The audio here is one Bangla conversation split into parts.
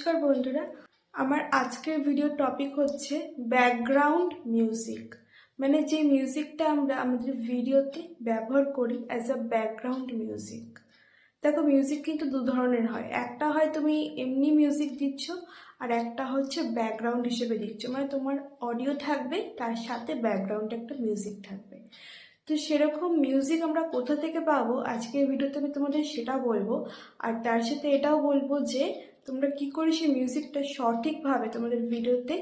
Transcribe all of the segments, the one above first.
নমস্কার বন্ধুরা, আমার আজকের ভিডিও টপিক হচ্ছে ব্যাকগ্রাউন্ড মিউজিক। মানে যে মিউজিকটা আমরা আমাদের ভিডিওতে ব্যবহার করি অ্যাজ আ ব্যাকগ্রাউন্ড মিউজিক। দেখো, মিউজিক কিন্তু দু ধরনের হয়। একটা হয় তুমি এমনি মিউজিক দিচ্ছ, আর একটা হচ্ছে ব্যাকগ্রাউন্ড হিসেবে দিচ্ছ, মানে তোমার অডিও থাকবে তার সাথে ব্যাকগ্রাউন্ডে একটা মিউজিক থাকবে। তো সেরকম মিউজিক আমরা কোথা থেকে পাবো আজকের ভিডিওতে আমি তোমাদের সেটা বলবো। আর তার সাথে এটাও বলবো যে তোমরা কি করে সেই মিউজিকটা সঠিকভাবে তোমাদের ভিডিওতে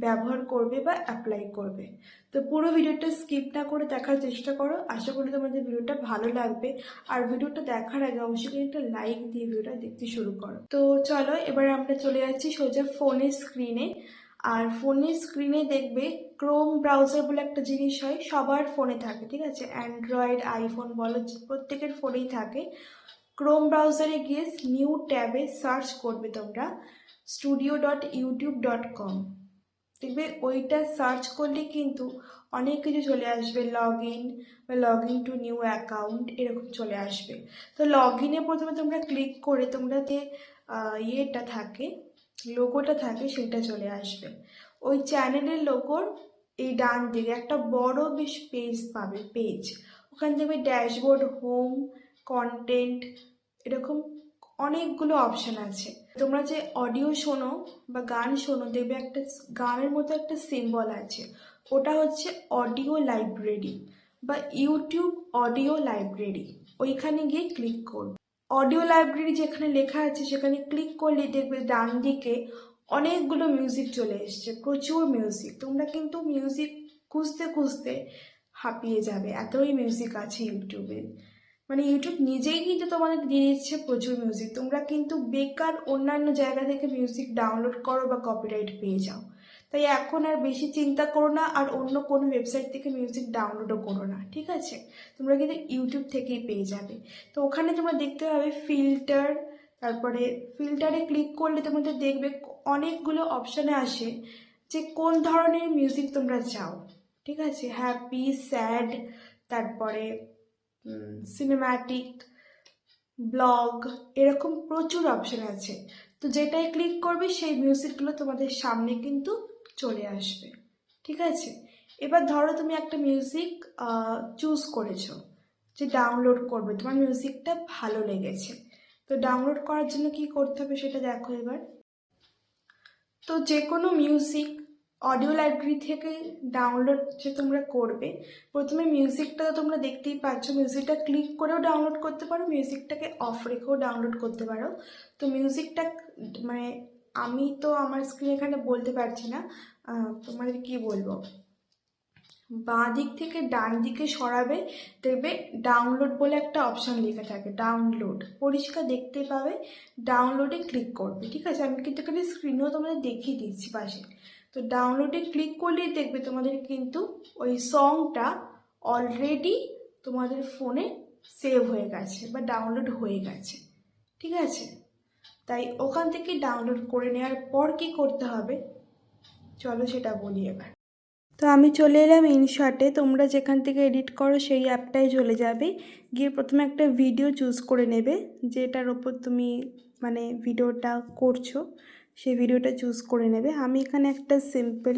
ব্যবহার করবে বা অ্যাপ্লাই করবে। তো পুরো ভিডিওটা স্কিপ না করে দেখার চেষ্টা করো। আশা করি তোমাদের ভিডিওটা ভালো লাগবে। আর ভিডিওটা দেখার আগে অবশ্যই একটা লাইক দিয়ে ভিডিওটা দেখতে শুরু করো। তো চলো, এবার আমরা চলে যাচ্ছি সোজা ফোনের স্ক্রিনে। আর ফোনের স্ক্রিনে দেখবে ক্রোম ব্রাউজার বলে একটা জিনিস হয়, সবার ফোনে থাকে, ঠিক আছে? অ্যান্ড্রয়েড, আইফোন বলো, প্রত্যেকের ফোনেই থাকে। ক্রোম ব্রাউজারে গিয়ে নিউ ট্যাবে সার্চ করবে তোমরা studio.youtube.com। দেখবে ওইটা সার্চ করলে কিন্তু অনেক কিছু চলে আসবে, লগ ইন বা log in two new account এরকম চলে আসবে। তো লগ ইনে প্রথমে তোমরা ক্লিক করে তোমরা যে ইয়েটা থাকে, লোগোটা থাকে, সেটা চলে আসবে। ওই চ্যানেলের লোগোর এই ডান দিকে একটা বড় বেশ পেজ পাবে, পেজ। ওখান থেকে ড্যাশবোর্ড, হোম, কন্টেন্ট, এরকম অনেকগুলো অপশান আছে। তোমরা যে অডিও শোনো বা গান শোনো, দেখবে একটা গানের মতো একটা সিম্বল আছে, ওটা হচ্ছে অডিও লাইব্রেরি বা ইউটিউব অডিও লাইব্রেরি। ওইখানে গিয়ে ক্লিক করো। অডিও লাইব্রেরি যেখানে লেখা আছে সেখানে ক্লিক করলে দেখবে ডান দিকে অনেকগুলো মিউজিক চলে এসছে, প্রচুর মিউজিক। তোমরা কিন্তু মিউজিক খুঁজতে খুঁজতে হাঁপিয়ে যাবে, এতই মিউজিক আছে ইউটিউবে। মানে ইউটিউব নিজেই কিন্তু তোমাদের দিয়ে দিচ্ছে প্রচুর মিউজিক। তোমরা কিন্তু বেকার অন্যান্য জায়গা থেকে মিউজিক ডাউনলোড করো বা কপিরাইট পেয়ে যাও। তাই এখন আর বেশি চিন্তা করো না, আর অন্য কোনো ওয়েবসাইট থেকে মিউজিক ডাউনলোডও করো না, ঠিক আছে? তোমরা কিন্তু ইউটিউব থেকেই পেয়ে যাবে। তো ওখানে তোমরা দেখতে পাবে ফিল্টার। তারপরে ফিল্টারে ক্লিক করলে তোমাদের দেখবে অনেকগুলো অপশানে আসে যে কোন ধরনের মিউজিক তোমরা চাও, ঠিক আছে? হ্যাপি, স্যাড, তারপরে সিনেম্যাটিক, ব্লগ, এরকম প্রচুর অপশান আছে। তো যেটাই ক্লিক করবে সেই মিউজিকগুলো তোমাদের সামনে কিন্তু চলে আসবে, ঠিক আছে? এবার ধরো তুমি একটা মিউজিক চুজ করেছো যে ডাউনলোড করবে, তোমার মিউজিকটা ভালো লেগেছে। তো ডাউনলোড করার জন্য কি করতে হবে সেটা দেখো এবার। তো যে কোনো মিউজিক অডিও লাইব্রেরি থেকে ডাউনলোড যে তোমরা করবে, প্রথমে মিউজিকটা তোমরা দেখতেই পাচ্ছ, মিউজিকটা ক্লিক করেও ডাউনলোড করতে পারো, মিউজিকটাকে অফ রেখেও ডাউনলোড করতে পারো। তো মিউজিকটা মানে আমি তো আমার স্ক্রিন এখানে বলতে পারছি না, তোমাদের কি বলবো, বাঁ দিক থেকে ডান দিকে সরাবে, দেখবে ডাউনলোড বলে একটা অপশান লেখা থাকে, ডাউনলোড পরিষ্কার দেখতে পাবে। ডাউনলোডে ক্লিক করবে, ঠিক আছে? আমি কিন্তু এখানে স্ক্রিনেও তোমাদের দেখিয়ে দিচ্ছি পাশে। তো ডাউনলোডে ক্লিক করলেই দেখবে তোমাদের কিন্তু ওই সংটা অলরেডি তোমাদের ফোনে সেভ হয়ে গেছে বা ডাউনলোড হয়ে গেছে, ঠিক আছে? তাই ওখান থেকে ডাউনলোড করে নেওয়ার পর কি করতে হবে চলো সেটা বলি এবার। তো আমি চলে এলাম ইনশটে। তোমরা যেখান থেকে এডিট করো সেই অ্যাপটাই চলে যাবে। গিয়ে প্রথমে একটা ভিডিও চুজ করে নেবে, যেটার ওপর তুমি মানে ভিডিওটা করছো সেই ভিডিওটা চুজ করে নেবে। আমি এখানে একটা সিম্পল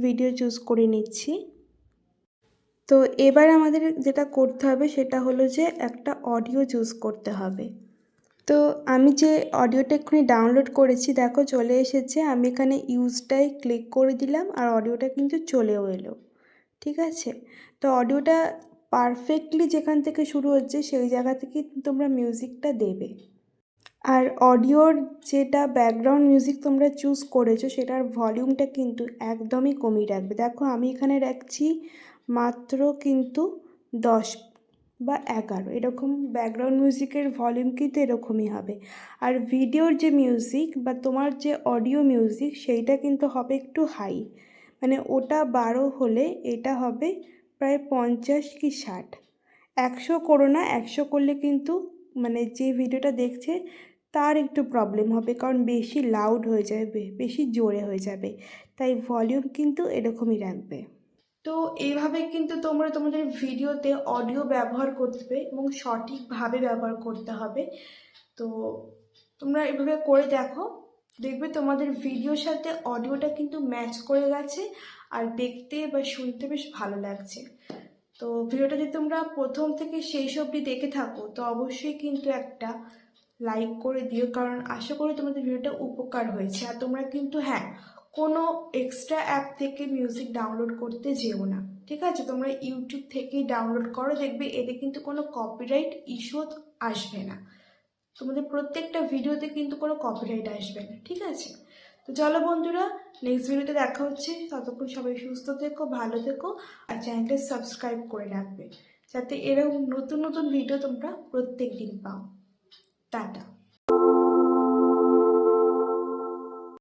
ভিডিও চুজ করে নিচ্ছি। তো এবার আমাদের যেটা করতে হবে সেটা হলো যে একটা অডিও চুজ করতে হবে। তো আমি যে অডিওটা এক্ষুনি ডাউনলোড করেছি দেখো চলে এসেছে। আমি এখানে ইউজটাই ক্লিক করে দিলাম আর অডিওটা কিন্তু চলেও এলো, ঠিক আছে? তো অডিওটা পারফেক্টলি যেখান থেকে শুরু হচ্ছে সেই জায়গা থেকে তোমরা মিউজিকটা দেবে। আর অডিওর যেটা ব্যাকগ্রাউন্ড মিউজিক তোমরা চুজ করেছো সেটার ভলিউমটা কিন্তু একদমই কমিয়ে রাখবে। দেখো আমি এখানে রাখছি মাত্র কিন্তু 10 বা 11, এরকম ব্যাকগ্রাউন্ড মিউজিকের ভলিউম কিন্তু এরকমই হবে। আর ভিডিওর যে মিউজিক বা তোমার যে অডিও মিউজিক সেইটা কিন্তু হবে একটু হাই, মানে ওটা 12 হলে এটা হবে প্রায় 50 কি 60। 100 করো না, 100 করলে কিন্তু মানে যে ভিডিওটা দেখছে তার একটু প্রবলেম হবে, কারণ বেশি লাউড হয়ে যাবে, বেশি জোরে হয়ে যাবে। তাই ভলিউম কিন্তু এরকমই রাখবে। তো এইভাবে কিন্তু তোমরা তোমাদের ভিডিওতে অডিও ব্যবহার করবে এবং সঠিকভাবে ব্যবহার করতে হবে। তো তোমরা এভাবে করে দেখো, দেখবে তোমাদের ভিডিওর সাথে অডিওটা কিন্তু ম্যাচ করে গেছে, আর দেখতে বা শুনতে বেশ ভালো লাগছে। তো ভিডিওটা যদি তোমরা প্রথম থেকে শেষ অবধি দেখে থাকো তো অবশ্যই কিন্তু একটা লাইক করে দিও, কারণ আশা করি তোমাদের ভিডিওটা উপকার হয়েছে। আর তোমরা কিন্তু হ্যাঁ, কোনো এক্সট্রা অ্যাপ থেকে মিউজিক ডাউনলোড করতে যেও না, ঠিক আছে? তোমরা ইউটিউব থেকেই ডাউনলোড করো, দেখবে এতে কিন্তু কোনো কপিরাইট ইস্যু আসবে না। তোমাদের প্রত্যেকটা ভিডিওতে কিন্তু কোনো কপিরাইট আসবে না, ঠিক আছে? তো চলো বন্ধুরা, নেক্সট ভিডিওতে দেখা হচ্ছে। ততক্ষণ সবাই সুস্থ থেকো, ভালো থেকো, আর চ্যানেলটা সাবস্ক্রাইব করে রাখবে, যাতে এরকম নতুন নতুন ভিডিও তোমরা প্রত্যেক দিন পাও। টাটা।